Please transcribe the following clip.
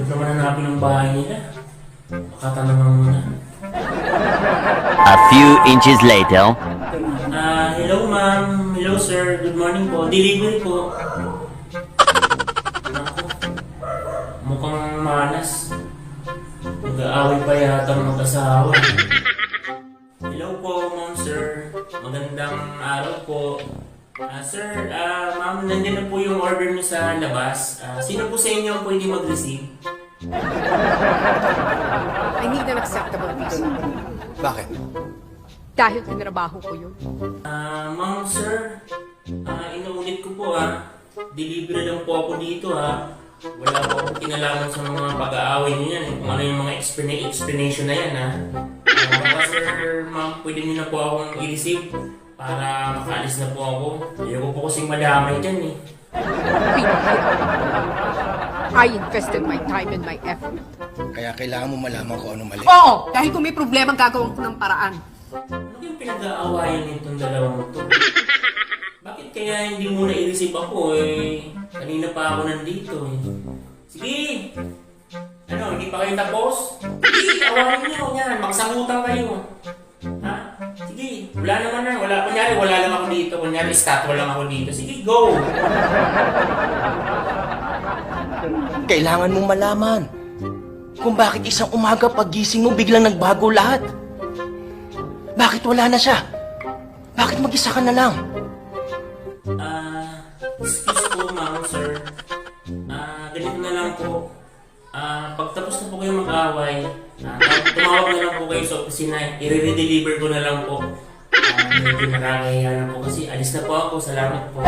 naman hanapin ang bahay nila. Makatanungan muna. A few inches later. Hello ma'am. Hello sir. Good morning po. Delivery po. Naku. Mukhang malas. Nag-aaway pa yata ang mag-asawa. Hello po, ma'am sir. Magandang araw po. Sir, ma'am, nandiyan na po yung order niyo sa labas. Sino po sa inyo ang pwede mag-receive? I need an acceptable reason. Bakit? Dahil tinrabaho ko yun. Ma'am sir, inuulit ko po Delivery lang po ako dito Wala po akong kinalaman sa mga pag-aaway niyo yan. Kung ano yung mga explanation na yan Baka sir, ma'am, pwede niyo na po akong i-receive para makaalis na po ako. Ayoko po kasing madamay dyan I invested my time and my effort. Kaya kailangan mo malaman kung ano mali. Oo! Dahil kung may problema, gagawin ko ng paraan. Ano yung pinag-aawayan nitong dalawang to? Bakit kaya hindi mo na i-receive ako kanina pa ako nandito Sige! Ano, hindi pa kayo tapos? Sige, awarin niyo yan. Magsangutan kayo. Sige, wala naman kunyari wala lang ako dito. Kunyari estatwa lang ako dito. Sige, go! Kailangan mo malaman kung bakit isang umaga pagising mo biglang nagbago lahat. Bakit wala na siya? Bakit mag-isa ka na lang? Excuse po, ma'am, sir. Ganito na lang po. Pagtapos na po kayo mag-away, tumawag na lang po kayo sa opisina. I-redeliver ko na lang po. Medyo nakakahiya na po kasi alis na po ako. Salamat po.